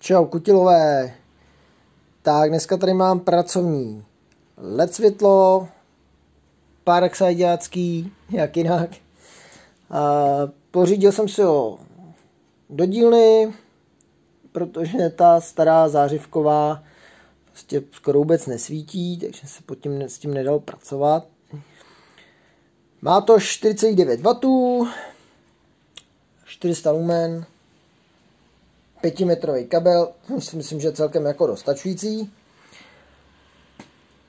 Čau kutilové. Tak dneska tady mám pracovní LED světlo, parksideácký, jak jinak. Pořídil jsem si ho do dílny, protože ta stará zářivková prostě skoro vůbec nesvítí, takže se s tím nedalo pracovat. Má to 49 W, 400 lumen, 5metrový kabel, si myslím, že je celkem jako dostačující.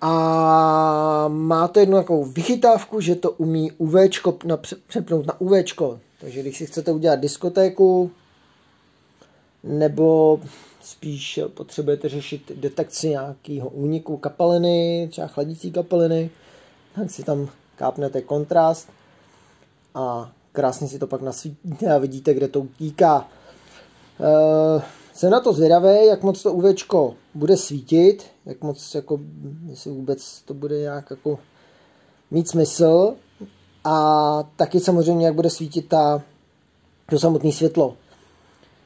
A má to jednu takovou vychytávku, že to umí UVčko přepnout na UVčko. Takže když si chcete udělat diskotéku, nebo spíš potřebujete řešit detekci nějakého úniku kapaliny, třeba chladící kapaliny, tak si tam kápnete kontrast a krásně si to pak nasvítíte a vidíte, kde to utíká. Jsem na to zvědavý, jak moc to UVčko bude svítit, jak moc, jako, jestli vůbec to bude nějak jako mít smysl, a taky samozřejmě, jak bude svítit to samotné světlo.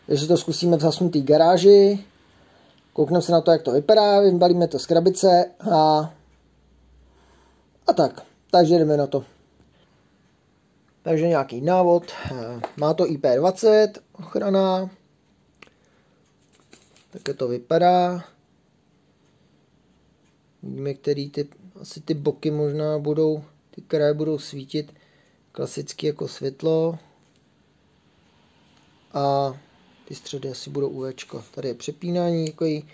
Takže to zkusíme v zasnutý garáži, koukneme se na to, jak to vypadá, vybalíme to z krabice a tak. Takže jdeme na to. Takže nějaký návod, má to IP20 ochrana, také to vypadá. Vidíme, který asi ty boky možná budou, ty kraje budou svítit klasicky jako světlo. A ty středy asi budou UVčko. Tady je přepínání, takový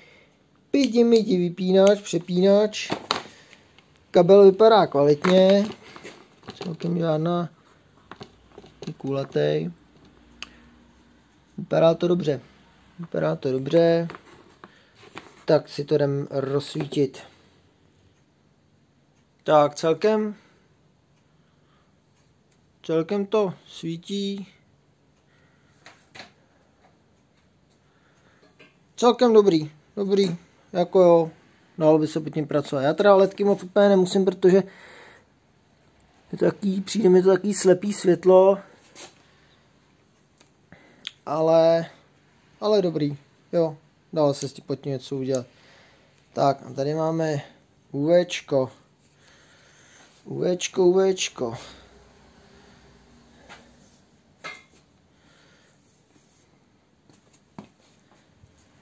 pidi-midi vypínač, přepínač. Kabel vypadá kvalitně, celkem žádná kulatej. Vypadá to dobře. Vypadá to dobře. Tak si to jdem rozsvítit. Tak celkem to svítí. Celkem dobrý, jako jo, dalo by se pod tím pracovat. Já teda ledky moc úplně nemusím, protože je to taký, přijde mi to takový slepý světlo, ale dobrý, jo, dalo se pod tím něco udělat. Tak a tady máme UVčko.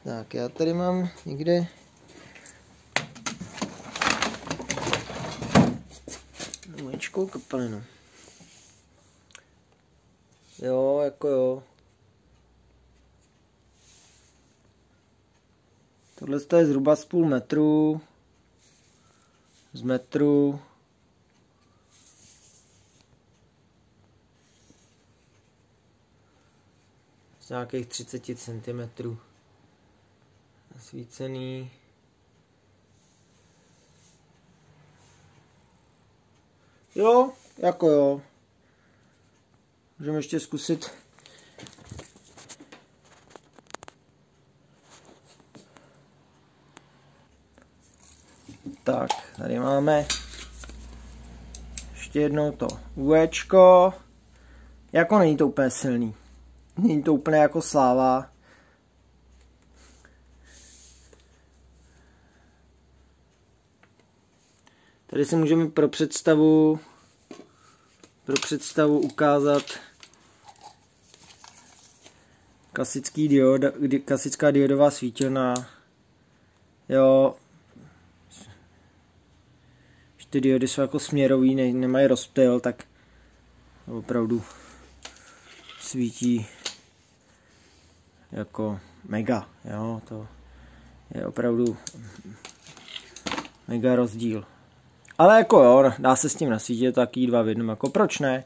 Tak, já tady mám někde UVčkou kapalinu. Jo, jako jo. Tohle je zhruba z půl metru. Z metru. Z nějakých 30 cm. Nasvícený. Jo, jako jo. Můžeme ještě zkusit. Tak, tady máme ještě jednou to UVčko. Jako není to úplně silný. Není to úplně jako sláva. Tady si můžeme pro představu ukázat klasická diodová svítilna. Jo, že ty diody jsou jako směrový, nemají rozptyl, tak opravdu svítí jako mega. Jo, to je opravdu mega rozdíl. Ale jako jo, dá se s tím nasvítit taky 2 v 1, jako proč ne?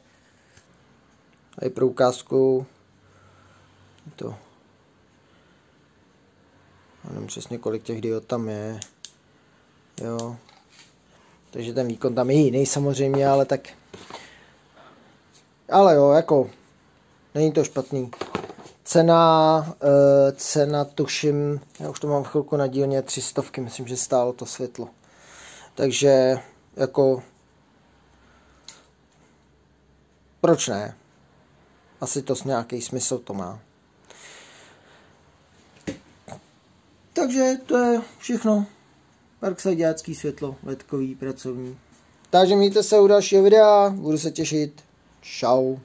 Tady pro ukázku to. Já nevím přesně, kolik těch diod tam je. Jo. Takže ten výkon tam je jiný samozřejmě, ale tak. Ale jo, jako není to špatný. Cena tuším, já už to mám v chvilku na dílně, 300, myslím, že stálo to světlo. Takže jako proč ne? Asi to nějaký smysl to má. Takže to je všechno. Parkside dělácký světlo, ledkový, pracovní. Takže mějte se u dalšího videa, budu se těšit. Čau.